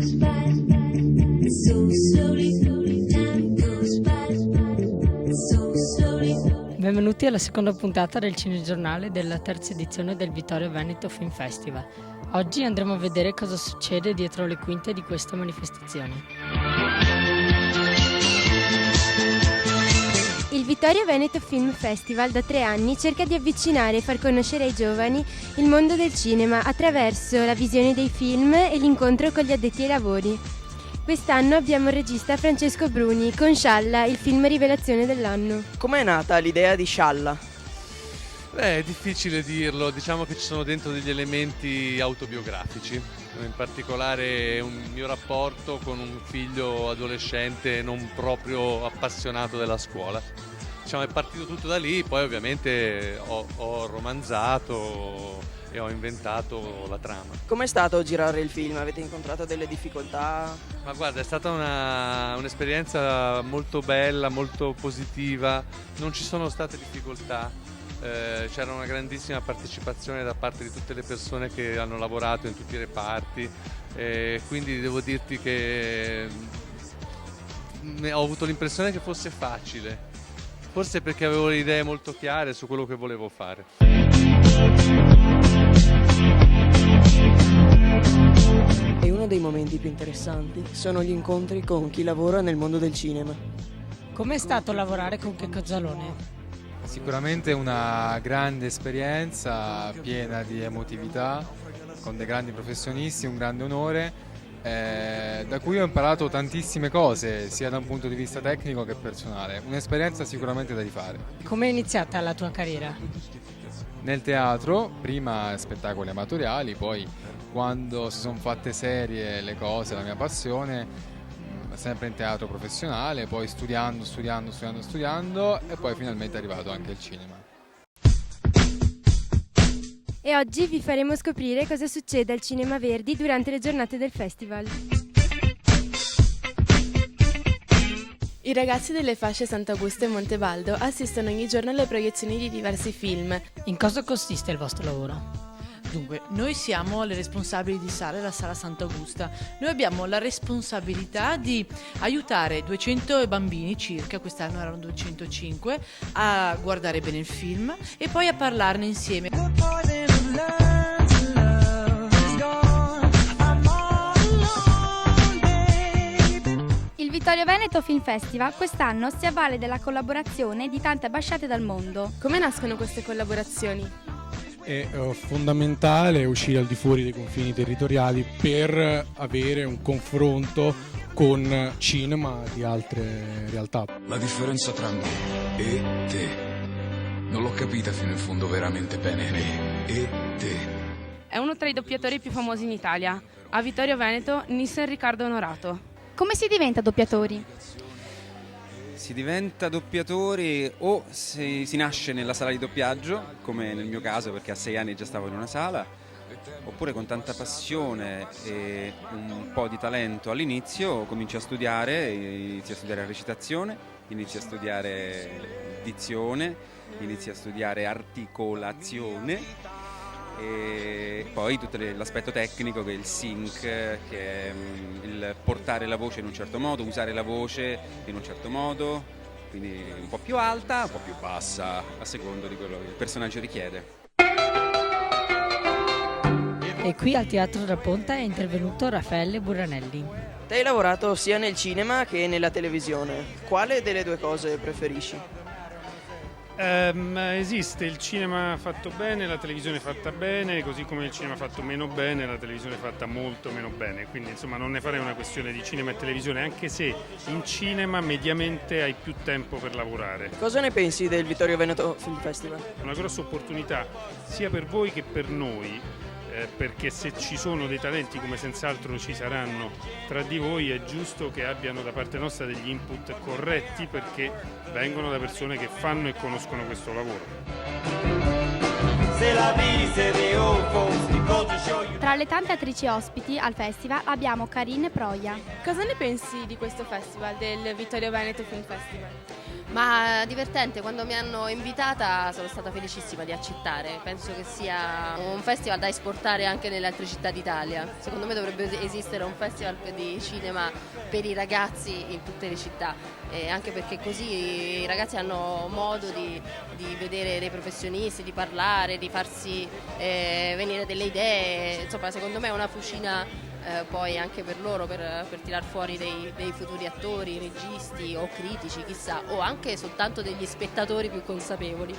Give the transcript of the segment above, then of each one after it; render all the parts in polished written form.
goes by so slowly, time goes by so slowly. Benvenuti alla seconda puntata del Cinegiornale della terza edizione del Vittorio Veneto Film Festival. Oggi andremo a vedere cosa succede dietro le quinte di questa manifestazione. Il Vittorio Veneto Film Festival da 3 anni cerca di avvicinare e far conoscere ai giovani il mondo del cinema attraverso la visione dei film e l'incontro con gli addetti ai lavori. Quest'anno abbiamo il regista Francesco Bruni con Scialla, il film rivelazione dell'anno. Com'è nata l'idea di Scialla? È difficile dirlo, diciamo che ci sono dentro degli elementi autobiografici, in particolare un mio rapporto con un figlio adolescente non proprio appassionato della scuola. Diciamo, è partito tutto da lì, poi ovviamente ho romanzato e ho inventato la trama. Com'è stato girare il film? Avete incontrato delle difficoltà? Ma guarda, è stata un'esperienza molto bella, molto positiva, non ci sono state difficoltà. C'era una grandissima partecipazione da parte di tutte le persone che hanno lavorato in tutti i reparti, quindi devo dirti che ho avuto l'impressione che fosse facile, forse perché avevo le idee molto chiare su quello che volevo fare. E uno dei momenti più interessanti sono gli incontri con chi lavora nel mondo del cinema. Com'è stato lavorare con Checco Zalone? Sicuramente una grande esperienza piena di emotività, con dei grandi professionisti, un grande onore, da cui ho imparato tantissime cose, sia da un punto di vista tecnico che personale. Un'esperienza sicuramente da rifare. Come è iniziata la tua carriera? Nel teatro, prima spettacoli amatoriali, poi quando si sono fatte serie le cose, la mia passione, sempre in teatro professionale, poi studiando e poi finalmente è arrivato anche il cinema. E oggi vi faremo scoprire cosa succede al Cinema Verdi durante le giornate del festival. I ragazzi delle fasce Sant'Augusto e Montebaldo assistono ogni giorno alle proiezioni di diversi film. In cosa consiste il vostro lavoro? Dunque, noi siamo le responsabili di sala, la sala Sant'Augusta. Noi abbiamo la responsabilità di aiutare 200 bambini circa, quest'anno erano 205, a guardare bene il film e poi a parlarne insieme. Il Vittorio Veneto Film Festival quest'anno si avvale della collaborazione di tante ambasciate dal mondo. Come nascono queste collaborazioni? È fondamentale uscire al di fuori dei confini territoriali per avere un confronto con cinema di altre realtà. La differenza tra me e te non l'ho capita fino in fondo veramente bene. Me e te. È uno tra i doppiatori più famosi in Italia. A Vittorio Veneto, Nisser Riccardo Onorato. Come si diventa doppiatori? Si diventa doppiatori o si nasce nella sala di doppiaggio, come nel mio caso perché a 6 anni già stavo in una sala, oppure con tanta passione e un po' di talento all'inizio inizi a studiare recitazione, inizi a studiare dizione, inizi a studiare articolazione e poi tutto l'aspetto tecnico che è il sync, che è il portare la voce in un certo modo, usare la voce in un certo modo, quindi un po' più alta, un po' più bassa, a secondo di quello che il personaggio richiede. E qui al Teatro della Ponta è intervenuto Raffaele Buranelli. Te hai lavorato sia nel cinema che nella televisione. Quale delle due cose preferisci? Esiste il cinema fatto bene, la televisione fatta bene, così come il cinema fatto meno bene, la televisione fatta molto meno bene, quindi insomma non ne farei una questione di cinema e televisione, anche se in cinema mediamente hai più tempo per lavorare. Cosa ne pensi del Vittorio Veneto Film Festival? È una grossa opportunità sia per voi che per noi, perché se ci sono dei talenti, come senz'altro ci saranno tra di voi, è giusto che abbiano da parte nostra degli input corretti, perché vengono da persone che fanno e conoscono questo lavoro. Tra le tante attrici ospiti al festival abbiamo Karine Proia. Cosa ne pensi di questo festival, del Vittorio Veneto Film Festival? Ma divertente, quando mi hanno invitata sono stata felicissima di accettare, penso che sia un festival da esportare anche nelle altre città d'Italia. Secondo me dovrebbe esistere un festival di cinema per i ragazzi in tutte le città, anche perché così i ragazzi hanno modo di vedere dei professionisti, di parlare, di farsi venire delle idee, insomma secondo me è una fucina poi anche per loro per tirar fuori dei futuri attori, registi o critici, chissà, o anche soltanto degli spettatori più consapevoli.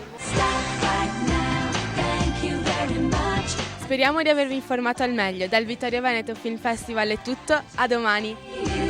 Speriamo di avervi informato al meglio. Dal Vittorio Veneto Film Festival è tutto, a domani!